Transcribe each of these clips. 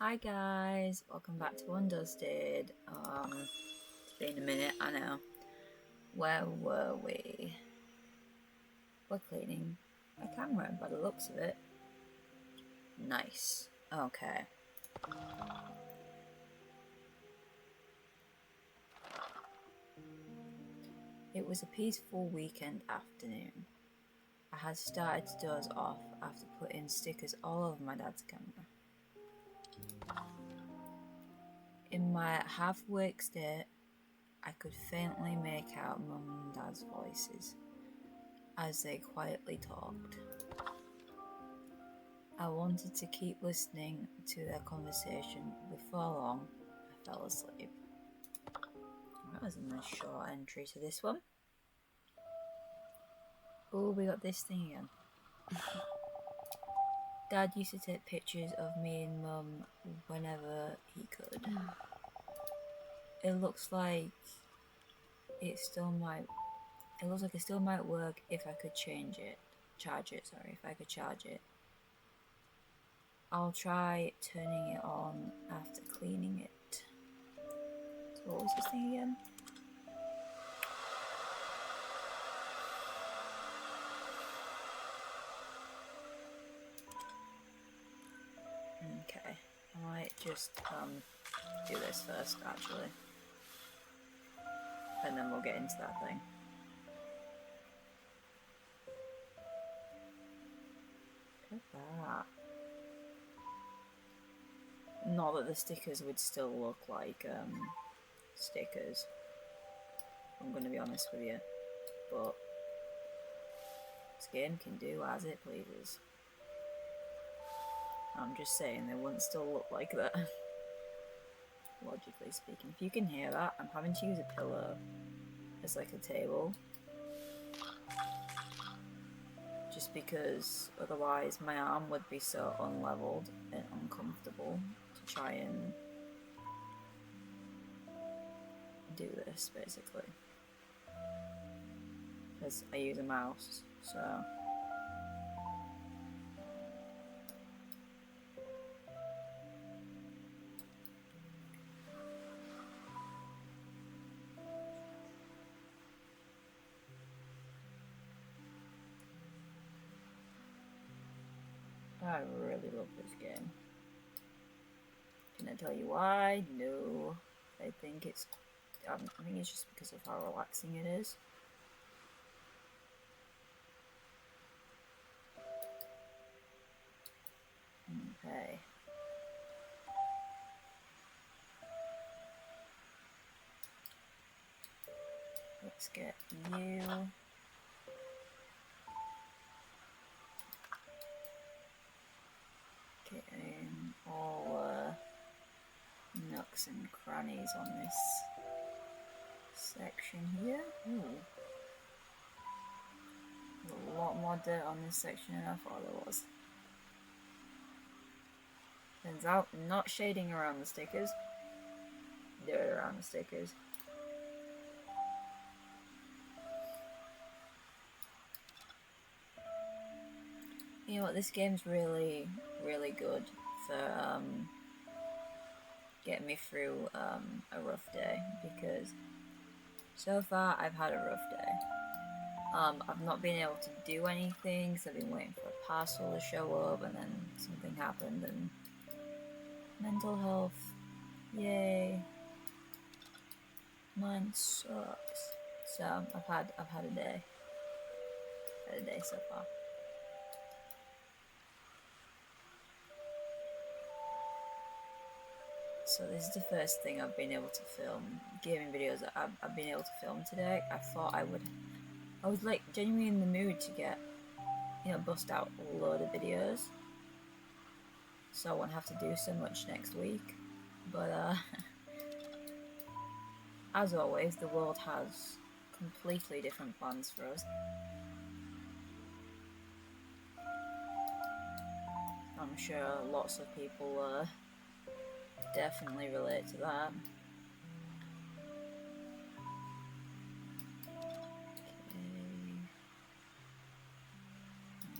Hi guys, welcome back to Undusted. It's been a minute, I know. Where were we? We're cleaning a camera by the looks of it. Nice. Okay. It was a peaceful weekend afternoon. I had started to doze off after putting stickers all over my dad's camera. In my half-awake state, I could faintly make out Mum and Dad's voices as they quietly talked. I wanted to keep listening to their conversation. Before long, I fell asleep. That was a nice short entry to this one. Oh, we got this thing again. Dad used to take pictures of me and Mum whenever he could. It looks like it still might work if I could charge it. I'll try turning it on after cleaning it. So what was this thing again? Okay, I might just do this first actually. And then we'll get into that thing. Look at that. Not that the stickers would still look like stickers, I'm going to be honest with you, but this game can do as it pleases. I'm just saying they wouldn't still look like that, logically speaking. If you can hear that, I'm having to use a pillow as like a table, just because otherwise my arm would be so unleveled and uncomfortable to try and do this, basically, because I use a mouse, so I really love this game. Can I tell you why? No. I think it's just because of how relaxing it is. Okay. Let's get you. Getting all nooks and crannies on this section here. Ooh. A lot more dirt on this section than I thought there was. Turns out, not shading around the stickers, dirt around the stickers. You know what, this game's really, really good for getting me through a rough day, because so far I've had a rough day. I've not been able to do anything because I've been waiting for a parcel to show up, and then something happened, and mental health, yay, mine sucks. So I've had a day. Had a day so far. So this is the first thing I've been able to film, gaming videos that I've been able to film today. I thought I was like genuinely in the mood to get, bust out a load of videos, so I won't have to do so much next week. But as always, the world has completely different plans for us. I'm sure lots of people definitely relate to that.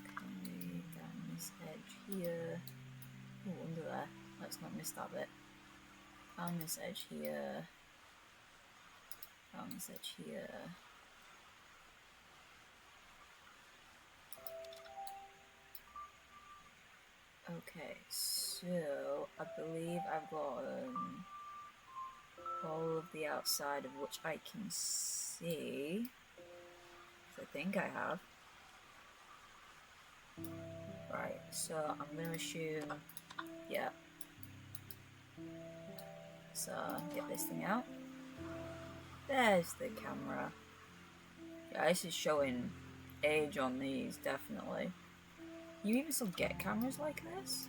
Okay, down this edge here. Oh, under there. Let's not miss that bit. Found this edge here. Found this edge here. Okay, so I believe I've got all of the outside of which I can see. I think I have. Right, so I'm gonna assume, yeah. So get this thing out. There's the camera. Yeah, this is showing age on these, definitely. You even still get cameras like this?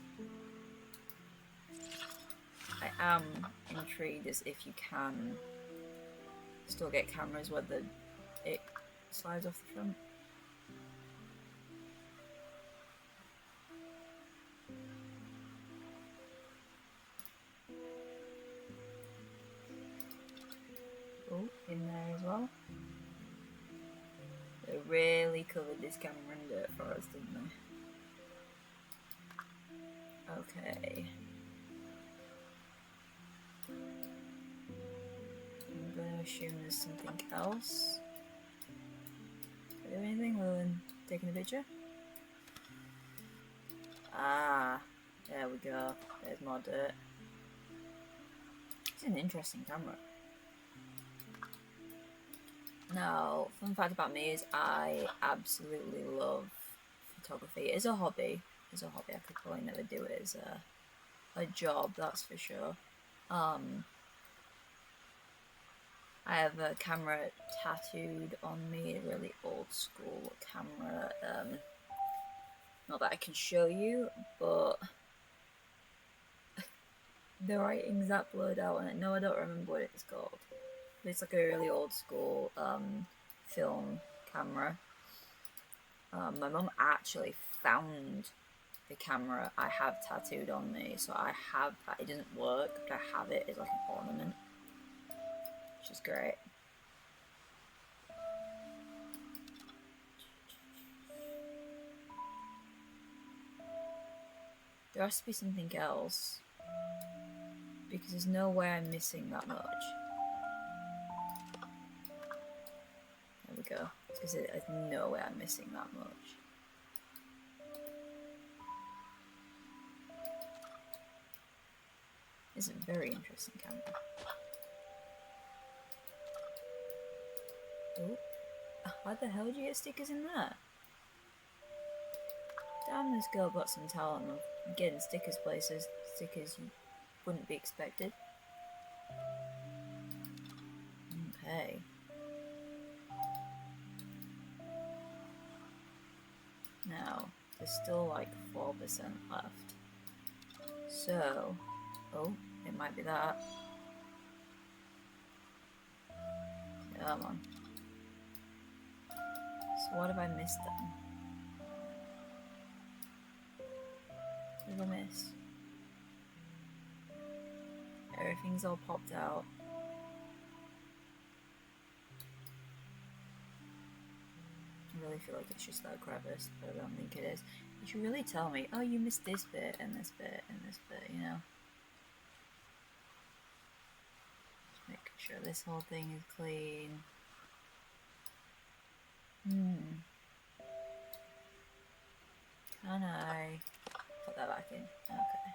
I am intrigued as if you can still get cameras where it slides off the front. Oh, in there as well. They really covered this camera in dirt for us, didn't they? Okay. I'm going to assume there's something else. Can I do anything other than taking a picture? Ah, there we go. There's more dirt. It's an interesting camera. Now, fun fact about me is I absolutely love photography. As a hobby. I could probably never do it as a job, that's for sure. I have a camera tattooed on me, a really old school camera. Not that I can show you, but the writing's that blurred out, and I don't remember what it's called. But it's like a really old school film camera. My mum actually found the camera I have tattooed on me, so I have that. It doesn't work, but I have it as like an ornament, which is great. There has to be something else, because there's no way I'm missing that much. There we go. Because there's no way I'm missing that much. It's a very interesting camera. Oh, how the hell did you get stickers in there? Damn, this girl got some talent of getting stickers places. Stickers you wouldn't be expected. Okay. Now, there's still like 4% left. So, oh, it might be that. Come on. So what have I missed then? What did I miss? Everything's all popped out. I really feel like it's just that crevice, but I don't think it is. You should really tell me, oh, you missed this bit, and this bit, and this bit, you know? Just make sure this whole thing is clean. Can I put that back in? Okay.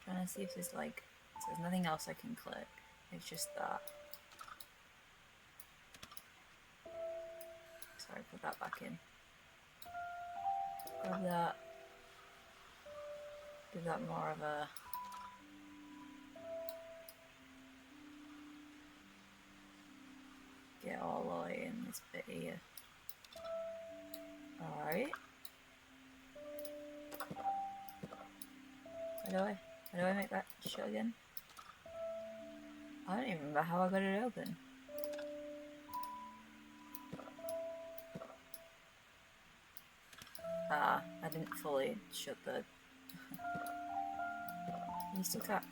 Trying to see if there's like, so there's nothing else I can click. It's just that. Sorry, put that back in. Grab that. Give that more of a... Get all the way in this bit here. Alright. How do I make that show again? I don't even remember how I got it open. Ah, I didn't fully shut the... You still can't...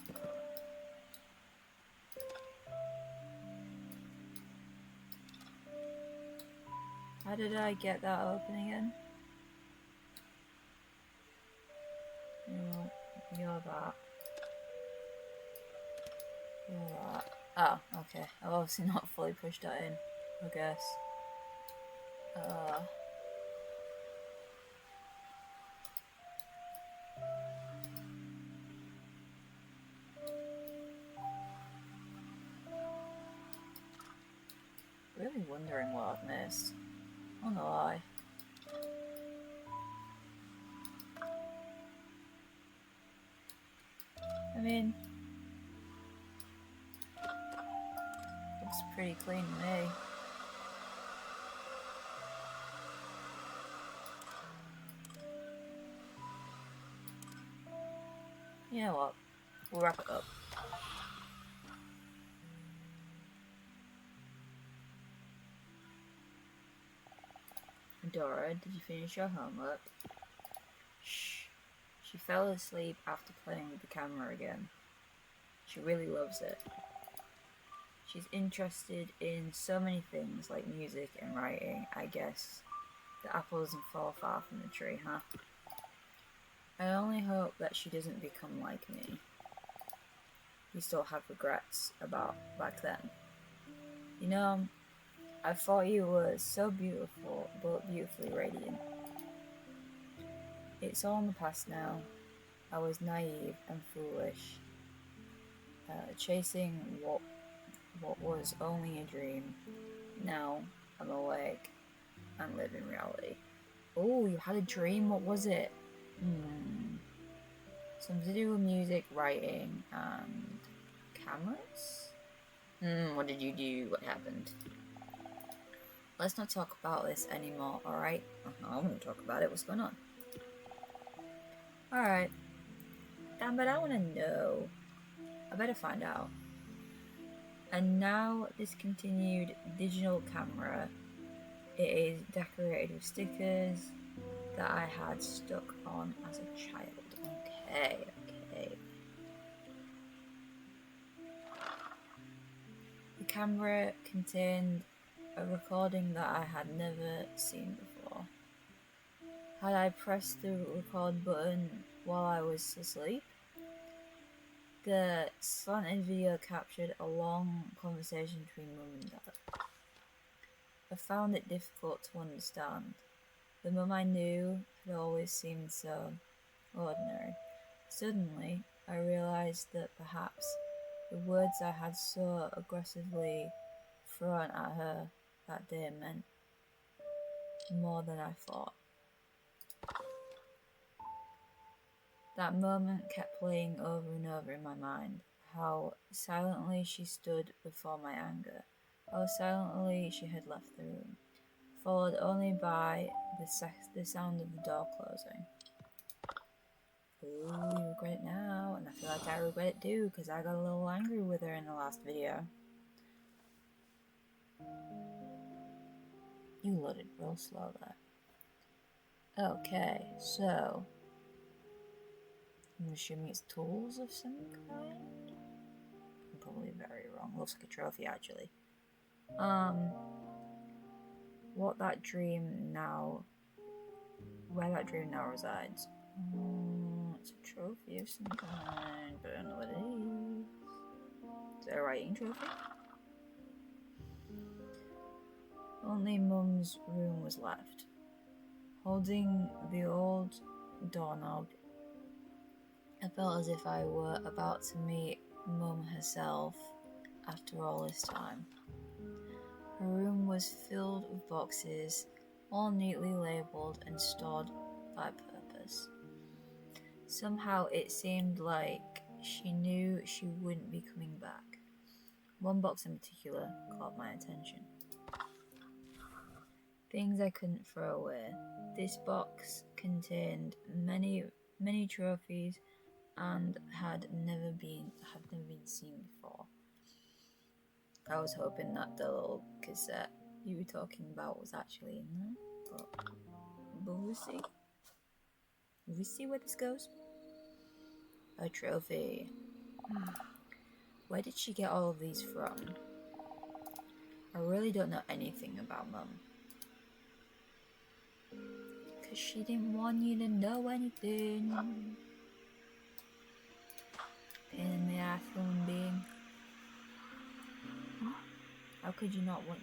How did I get that open again? You're that. You're that. Oh, okay. I've obviously not fully pushed that in, I guess. Really wondering what I've missed. I'm not gonna lie. I mean, looks pretty clean to me. You know what? We'll wrap it up. Dora, did you finish your homework? Shh. She fell asleep after playing with the camera again. She really loves it. She's interested in so many things like music and writing, I guess. The apple doesn't fall far from the tree, huh? I only hope that she doesn't become like me. You still have regrets about back then. You know, I thought you were so beautiful, but beautifully radiant. It's all in the past now. I was naive and foolish, chasing what was only a dream. Now I'm awake and live in reality. Oh, you had a dream? What was it? Something to do with music, writing, and cameras? What did you do? What happened? Let's not talk about this anymore, alright? I want to talk about it. What's going on? Alright. Damn, but I want to know. I better find out. And now discontinued digital camera. It is decorated with stickers that I had stuck on as a child. Okay. The camera contained a recording that I had never seen before. Had I pressed the record button while I was asleep? The slanted video captured a long conversation between Mum and Dad. I found it difficult to understand. The Mum I knew had always seemed so ordinary. Suddenly, I realised that perhaps the words I had so aggressively thrown at her that day meant more than I thought. That moment kept playing over and over in my mind, how silently she stood before my anger, how silently she had left the room, followed only by the sound of the door closing. Ooh, you regret it now, and I feel like I regret it too, because I got a little angry with her in the last video. You loaded real slow there. Okay, so I'm assuming it's tools of some kind? I'm probably very wrong. Looks like a trophy, actually. Where that dream now resides. It's a trophy of some kind, but I don't know what it is. Is it a writing trophy? Only Mum's room was left. Holding the old doorknob, I felt as if I were about to meet Mum herself after all this time. Her room was filled with boxes, all neatly labelled and stored by purpose. Somehow it seemed like she knew she wouldn't be coming back. One box in particular caught my attention. Things I couldn't throw away. This box contained many trophies and had never been seen before. I was hoping that the little cassette you were talking about was actually in there, but we'll see. We'll see where this goes. A trophy. Where did she get all of these from? I really don't know anything about Mum. Because she didn't want you to know anything. Pain in the ass human being. How could you not want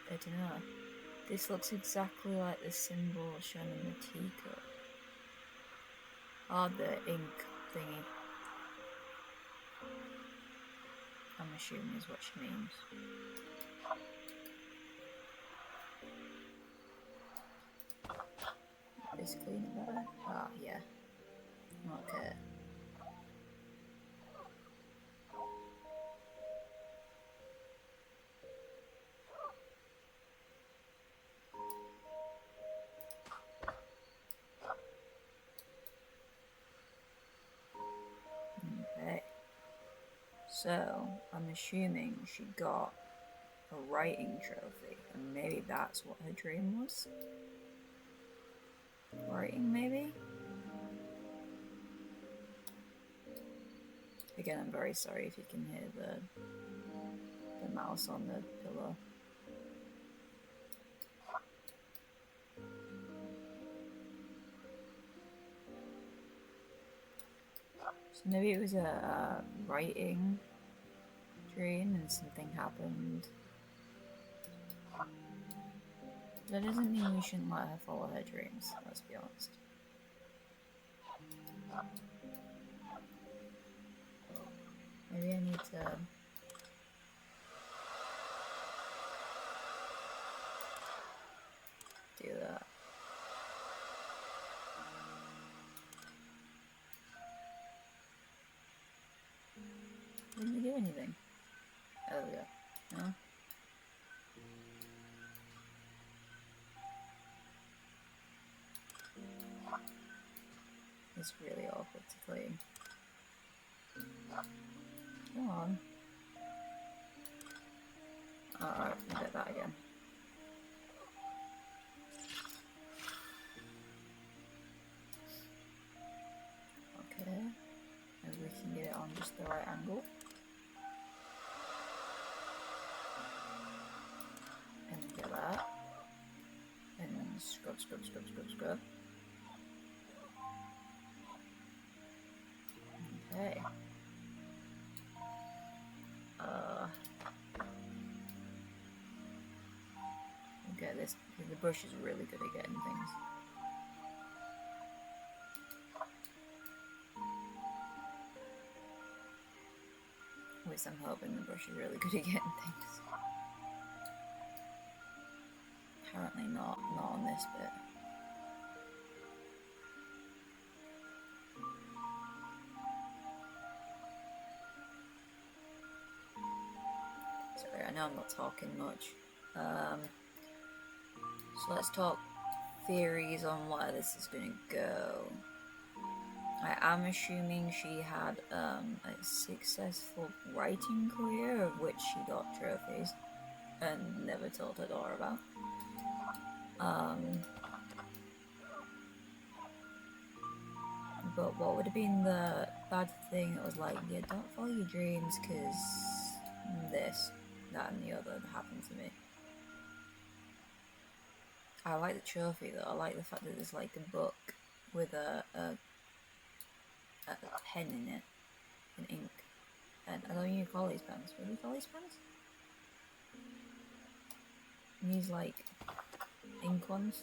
her to know? This looks exactly like the symbol shown in the teacup. Oh, the ink thingy. I'm assuming is what she means. This clean it better? Ah, yeah. Okay. Okay. So, I'm assuming she got a writing trophy, and maybe that's what her dream was? Writing, maybe? Again, I'm very sorry if you can hear the mouse on the pillow. So maybe it was a writing dream and something happened. That doesn't mean we shouldn't let her follow her dreams, let's be honest. Maybe I need to... do that. Didn't we do anything? Oh yeah. No? It's really awkward to clean. Come on. Alright, we get that again. Okay. Maybe we can get it on just the right angle. And get that. And then scrub, scrub, scrub, scrub, scrub. Okay. Okay, this the brush is really good at getting things. At least I'm hoping the brush is really good at getting things. Apparently not on this bit. Sorry, I know I'm not talking much. So let's talk theories on where this is going to go. I am assuming she had a successful writing career of which she got trophies and never told her daughter about. But what would have been the bad thing that was like, yeah, don't follow your dreams because this, that and the other that happened to me. I like the trophy though. I like the fact that there's like a book with a pen in it, and ink. And I don't know you call these pens. What do you call these pens? And these like ink ones,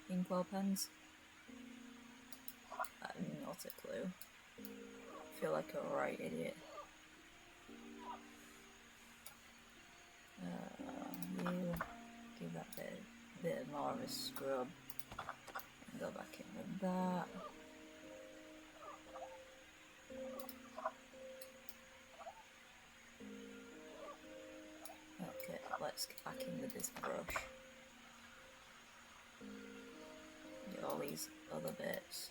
inkwell pens. Not a clue. I feel like a right idiot. You give that bit more of a scrub and go back in with that. Okay, let's get back in with this brush. Get all these other bits.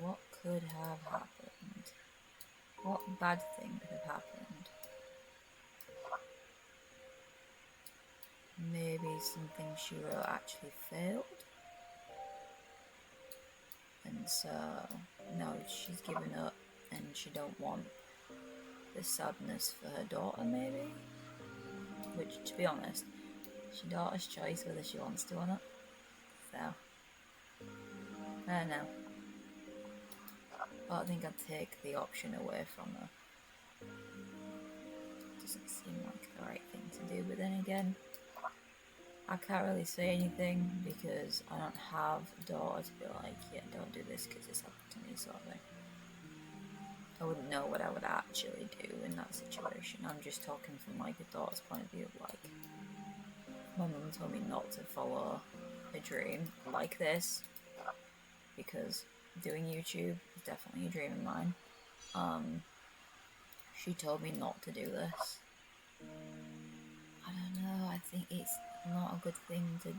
What could have happened? What bad thing could have happened? Maybe something she wrote actually failed? and so now she's given up and she don't want the sadness for her daughter, maybe? Which, to be honest, it's your daughter's choice whether she wants to or not. So, I don't know. But I think I'd take the option away from her. Doesn't seem like the right thing to do, but then again, I can't really say anything because I don't have a daughter to be like, yeah, don't do this because it's happened to me, sort of thing. I wouldn't know what I would actually do in that situation. I'm just talking from like a daughter's point of view of like, my mum told me not to follow a dream like this because doing YouTube is definitely a dream of mine. She told me not to do this. I don't know, I think it's not a good thing to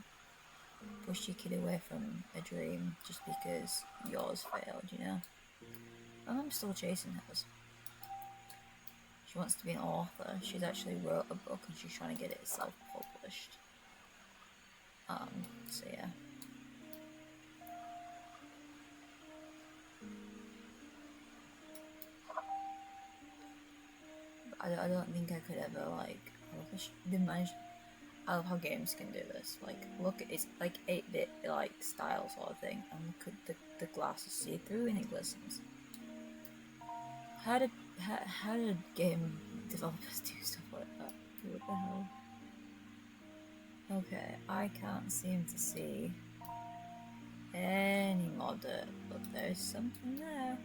push your kid away from a dream just because yours failed, you know? My mum's still chasing hers. She wants to be an author. She's actually wrote a book and she's trying to get it self-published. So yeah. I don't think I could ever, like, I love how games can do this. Like, look, it's like 8-bit, like, style sort of thing. And look at the glass is see-through and it glistens. How did game developers do stuff like that? What the hell? Okay, I can't seem to see any more dirt, but there's something there.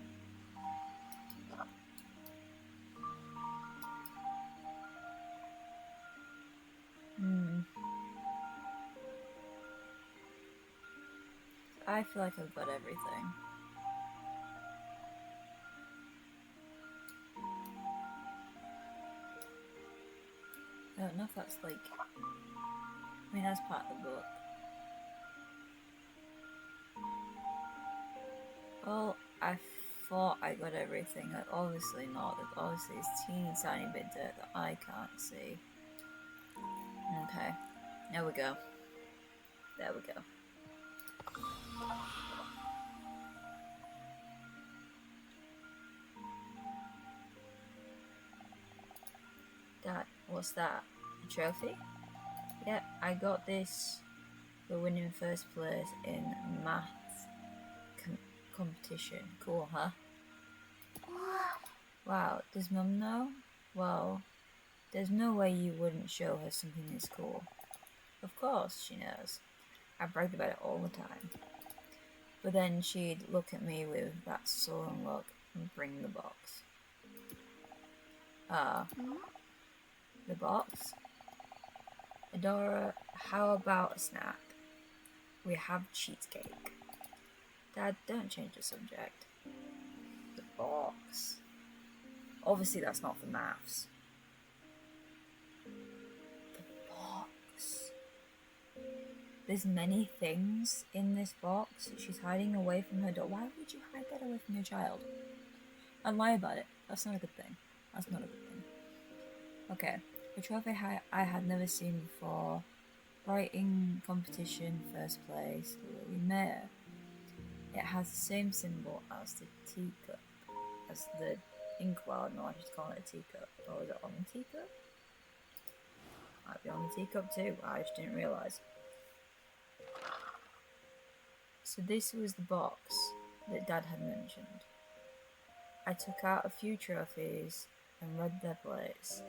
I feel like I've got everything. I don't know if that's like, I mean that's part of the book. Well, I thought I got everything, like obviously not, like obviously it's teeny tiny bit dirt that I can't see. Okay, there we go. There we go. That, what's that? A trophy? Yeah, I got this for winning first place in maths competition. Cool, huh? Wow, does Mum know? Well, there's no way you wouldn't show her something that's cool. Of course she knows. I brag about it all the time. But then she'd look at me with that sullen look and bring the box. The box? Adora, how about a snack? We have cheesecake. Dad, don't change the subject. The box. Obviously that's not for maths. The box. There's many things in this box that she's hiding away from her daughter. Why would you hide that away from your child? And lie about it. That's not a good thing. That's not a good thing. Okay. A trophy I had never seen before. Writing competition, first place, Lily Mayer. It has the same symbol as the teacup, as the inkwell. I don't know why she's calling it a teacup. Or is it on the teacup? Might be on the teacup too, I just didn't realise. So this was the box that Dad had mentioned. I took out a few trophies and read their plates.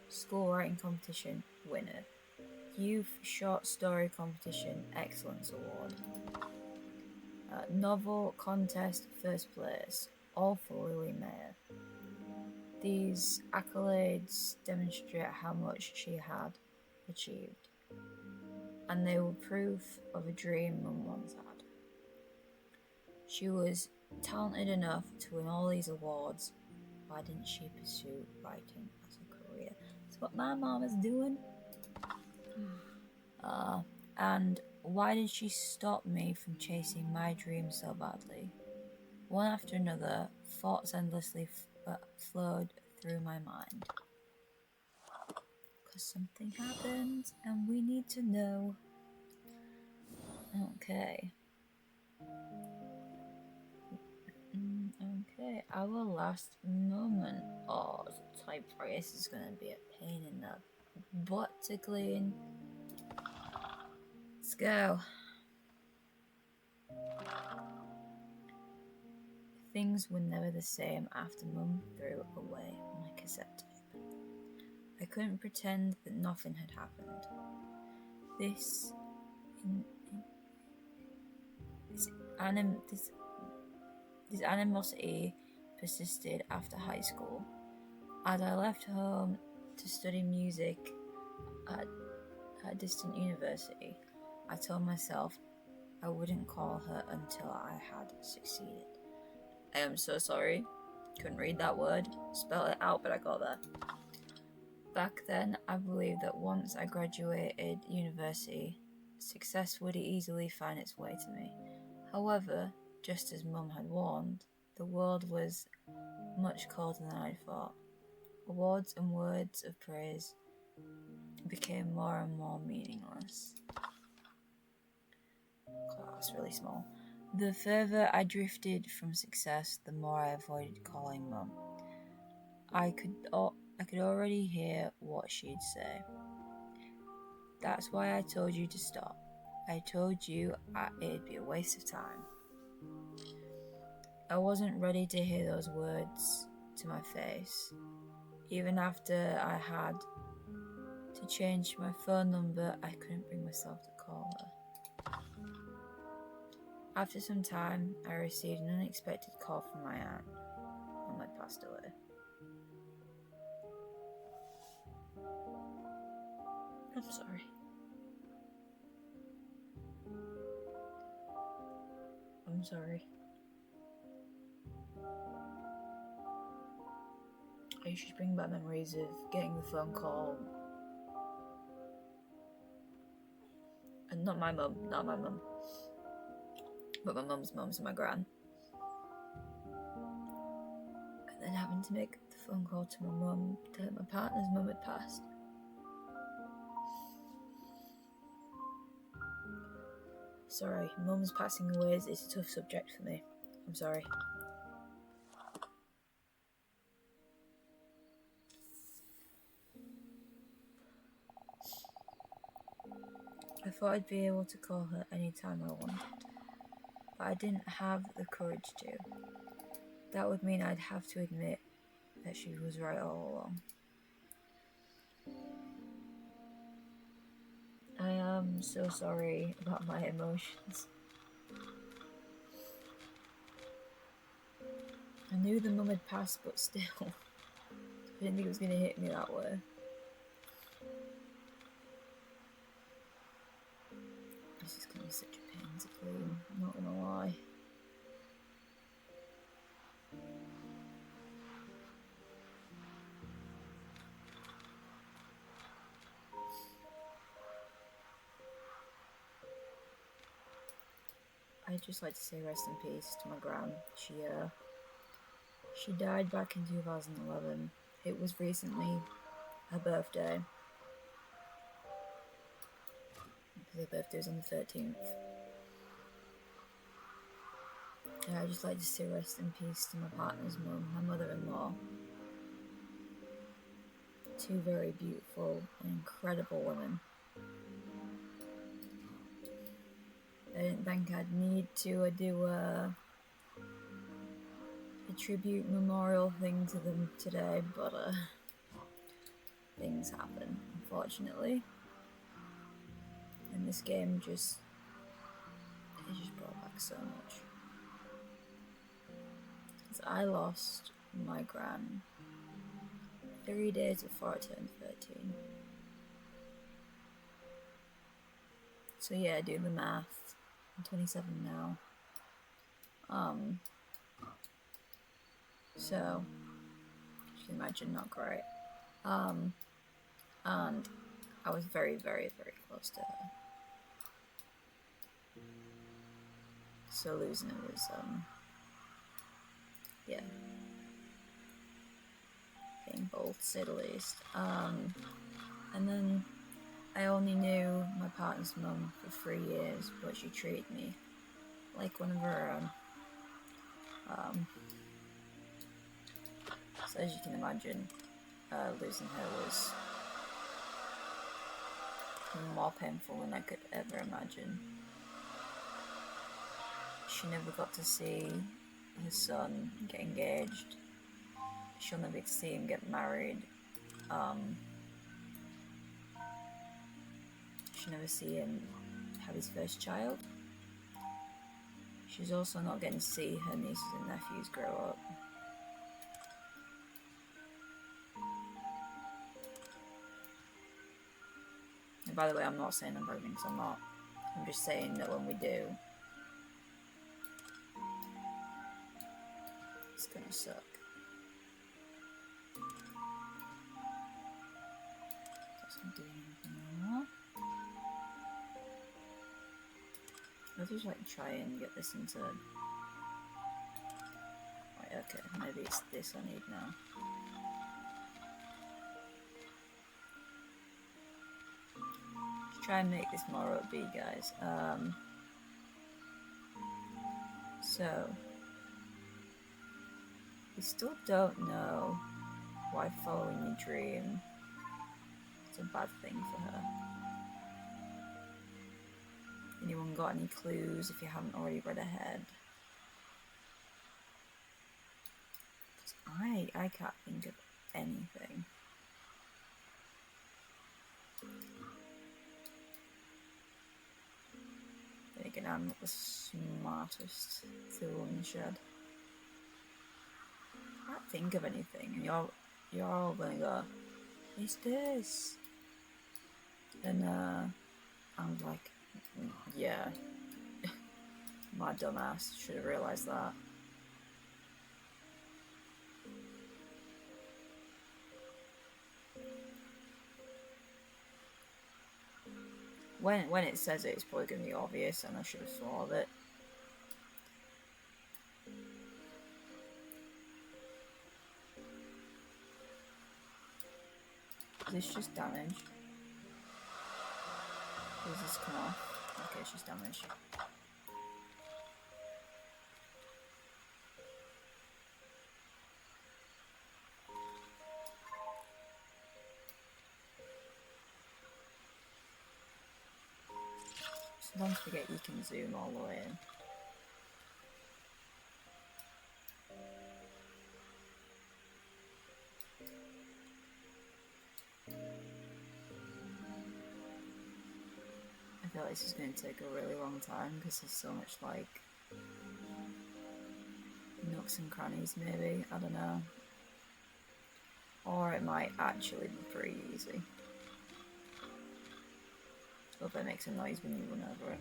School writing competition, winner. Youth short story competition, excellence award. Novel contest, first place, all for Lily Mayer. These accolades demonstrate how much she had achieved, and they were proof of a dream Mum once had. She was talented enough to win all these awards. Why didn't she pursue writing as a career? That's what my mom is doing. And why did she stop me from chasing my dreams so badly? One after another, thoughts endlessly flowed through my mind. Because something happened and we need to know. Okay. Okay, our last moment. Oh, typewriter. This is gonna be a pain in the butt to clean. Let's go. Things were never the same after Mum threw away my cassette tape. I couldn't pretend that nothing had happened. This animosity persisted after high school. As I left home to study music at a distant university, I told myself I wouldn't call her until I had succeeded. I am so sorry. Couldn't read that word. Spell it out, but I got there. Back then, I believed that once I graduated university, success would easily find its way to me. However, just as Mum had warned, the world was much colder than I thought. Awards and words of praise became more and more meaningless. Oh, that's really small. The further I drifted from success, the more I avoided calling Mum. I could already hear what she'd say. That's why I told you to stop. I told you it'd be a waste of time. I wasn't ready to hear those words to my face. Even after I had to change my phone number, I couldn't bring myself to call her. After some time, I received an unexpected call from my aunt. Mum had passed away. I'm sorry. I'm sorry. I should bring back memories of getting the phone call. And not my mum. But my mum's and my gran. And then having to make the phone call to my mum, telling my partner's mum had passed. Sorry, mum's passing away is a tough subject for me. I'm sorry. I thought I'd be able to call her anytime I wanted, but I didn't have the courage to. That would mean I'd have to admit that she was right all along. I am so sorry about my emotions. I knew the mum had passed, but still, I didn't think it was going to hit me that way. This is going to be such a pain to clean, I'm not going to lie. I'd just like to say rest in peace to my gran. She died back in 2011. It was recently her birthday. Because her birthday was on the 13th. And I'd just like to say rest in peace to my partner's mum, my mother-in-law. Two very beautiful and incredible women. I didn't think I'd need to do a tribute memorial thing to them today, but things happen, unfortunately. And this game just brought back so much. Because I lost my gran 3 days before I turned 13. So yeah, do the math. I'm 27 now. So you can imagine, not great. And I was very, very, very close to her. So losing it was, yeah, painful to say the least. And then I only knew my partner's mum for 3 years, but she treated me like one of her own. So as you can imagine, losing her was more painful than I could ever imagine. She never got to see her son get engaged. She'll never get to see him get married. She'll never see him have his first child. She's also not getting to see her nieces and nephews grow up. And by the way, I'm not saying I'm pregnant because I'm not. I'm just saying that when we do, it's gonna suck. Doesn't do anything anymore. I'll just like try and get this into... Right, okay, maybe it's this I need now. Let's try and make this more upbeat, guys. So, we still don't know why following your dream is a bad thing for her. Anyone got any clues if you haven't already read ahead? Because I can't think of anything. Then again, I'm not the smartest tool in the shed. I can't think of anything, and you're all gonna go, it's this. And I'm like, yeah, my dumbass should have realised that. When it says it, it's probably going to be obvious, and I should have thought of it. Is this just damage? Does this come off? Okay, it's just damage. Sometimes forget you can zoom all the way in. I feel like this is going to take a really long time because there's so much like nooks and crannies maybe, I don't know. Or it might actually be pretty easy. Hope that makes a noise when you run over it.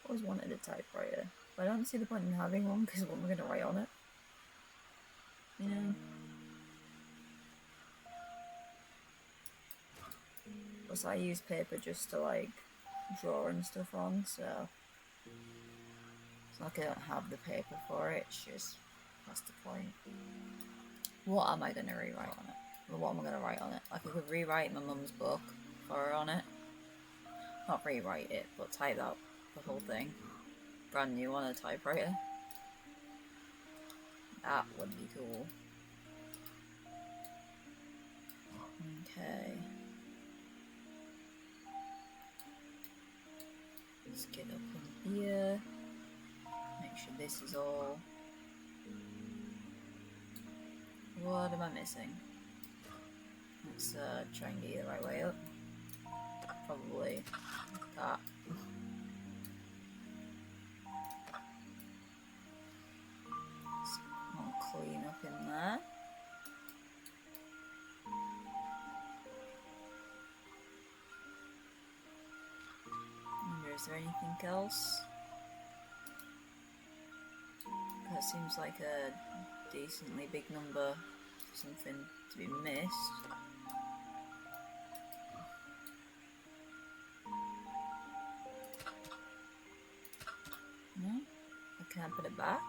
Always wanted a typewriter, but I don't see the point in having one because what am I going to write on it? You know? Plus I use paper just to like draw and stuff on, so it's not like I don't have the paper for it, it's just that's the point. What am I going to rewrite on it? Well, what am I going to write on it? Like I could rewrite my mum's book for her on it. Not rewrite it, but type out the whole thing. Brand new on a typewriter. That would be cool. Okay. Let's get up in here. Make sure this is all. What am I missing? Let's try and get you the right way up. Probably that. All clean up in there. Is there anything else? That seems like a decently big number for something to be missed. No? Can I put it back?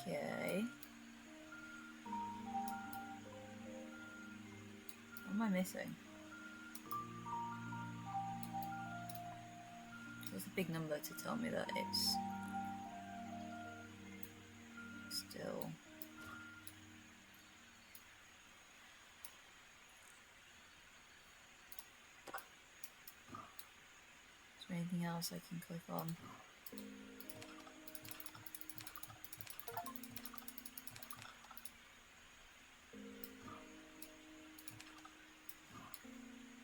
Okay. What am I missing? There's a big number to tell me that it's still... Is there anything else I can click on?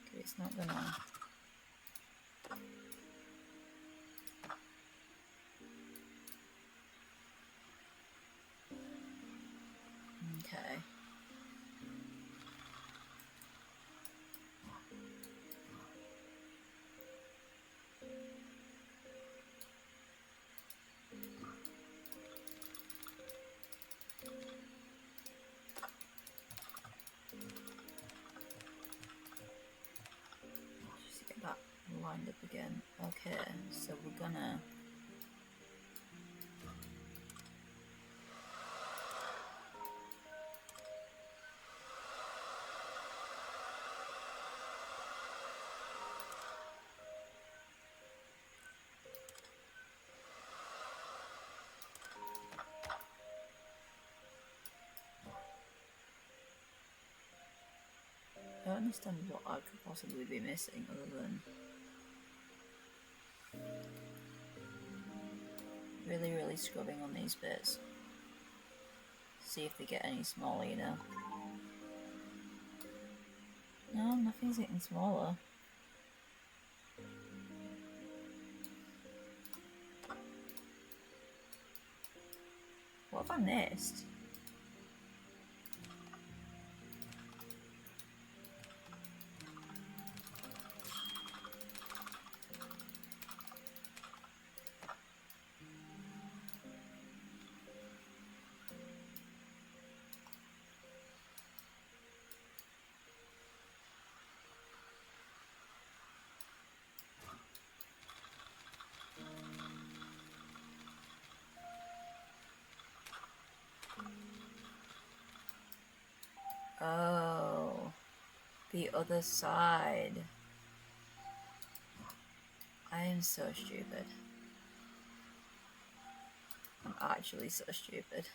Okay, it's not gonna... Okay. Just get that lined up again. Okay, so we're gonna... I don't understand what I could possibly be missing other than really scrubbing on these bits. See if they get any smaller, you know. No, nothing's getting smaller. What have I missed? Oh, the other side. I am so stupid. I'm actually so stupid.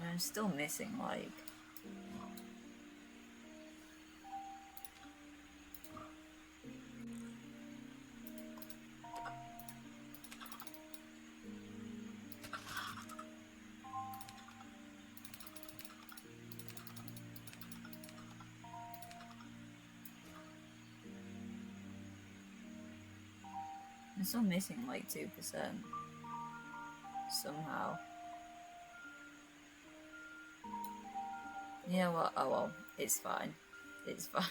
I'm still missing, like... I'm still missing like 2% somehow. You know what? Oh well, it's fine. It's fine.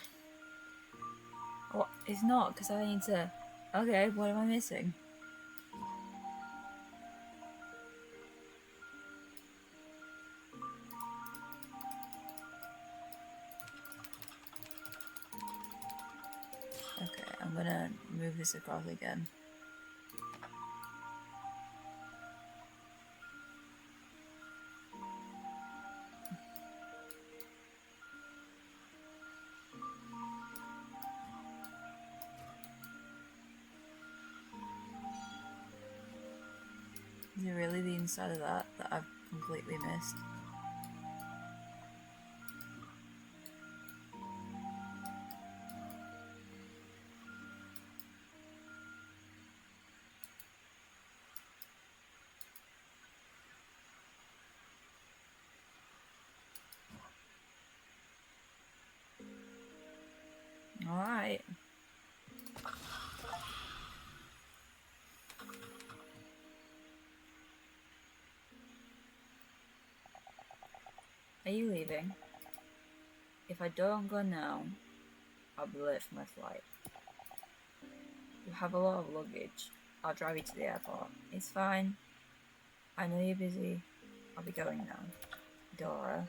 Oh, it's not, because I need to... Okay, what am I missing? Okay, I'm gonna move this across again. Is it really the inside of that I've completely missed? Alright. Are you leaving? If I don't go now, I'll be late for my flight. You have a lot of luggage. I'll drive you to the airport. It's fine. I know you're busy. I'll be going now. Dora.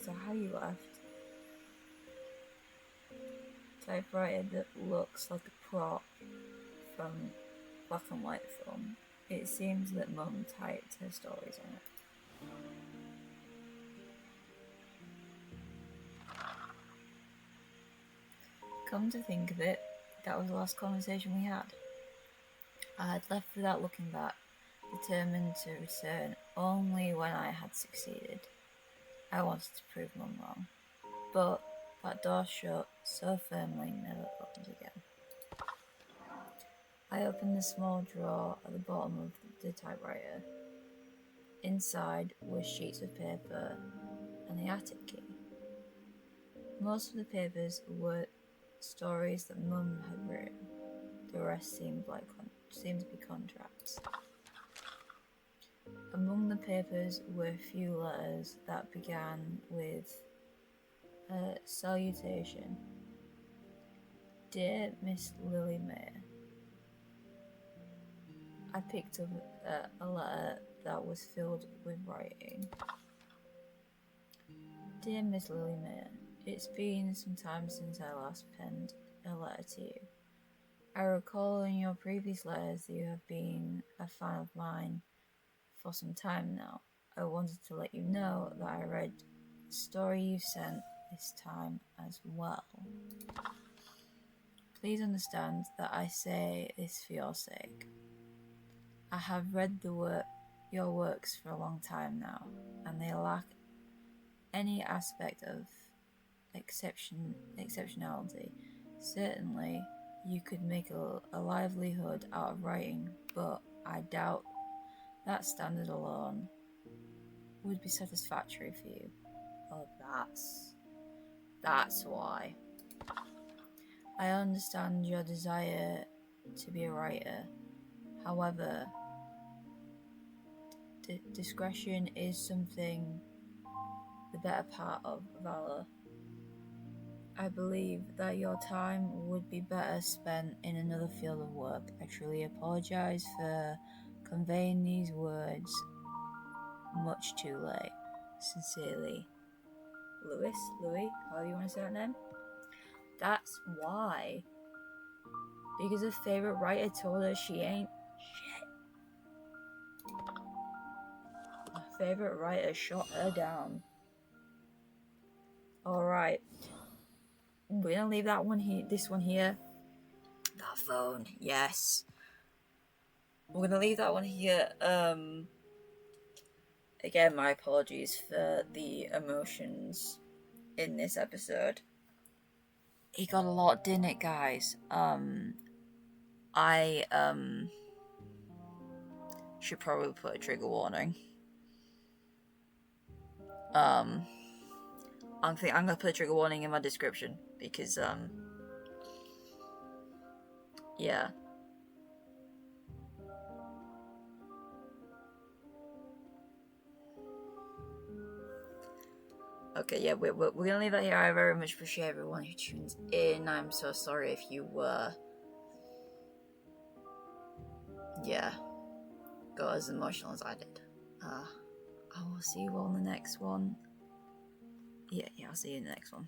So how you left? Typewriter that looks like a prop from black and white film. It seems that Mum typed her stories on it. Come to think of it, that was the last conversation we had. I had left without looking back, determined to return only when I had succeeded. I wanted to prove Mum wrong, but that door shut so firmly never opened again. I opened the small drawer at the bottom of the typewriter. Inside were sheets of paper and the attic key. Most of the papers were stories that Mum had written. The rest seemed to be contracts. Among the papers were a few letters that began with a salutation. Dear Miss Lily Mayer. I picked up a letter that was filled with writing. Dear Miss Lily Mayer, it's been some time since I last penned a letter to you. I recall in your previous letters that you have been a fan of mine for some time now. I wanted to let you know that I read the story you sent this time as well. Please understand that I say this for your sake. I have read your works for a long time now, and they lack any aspect of exceptionality. Certainly, you could make a livelihood out of writing, but I doubt that standard alone would be satisfactory for you. Oh, that's why. I understand your desire to be a writer. However, discretion is something the better part of valor. I believe that your time would be better spent in another field of work. I truly apologise for conveying these words much too late. Sincerely, Louis, how do you want to say that name? That's why. Because her favourite writer told her she ain't shit. Her favourite writer shot her down. Alright. We're gonna leave that one here, this one here. That phone, yes. We're gonna leave that one here. Again, my apologies for the emotions in this episode. It got a lot, didn't it, guys? I should probably put a trigger warning. I'm gonna put a trigger warning in my description because yeah. Okay, yeah, we're gonna leave that here. I very much appreciate everyone who tunes in. I'm so sorry if you were, got as emotional as I did. I will see you all in the next one. Yeah, I'll see you in the next one.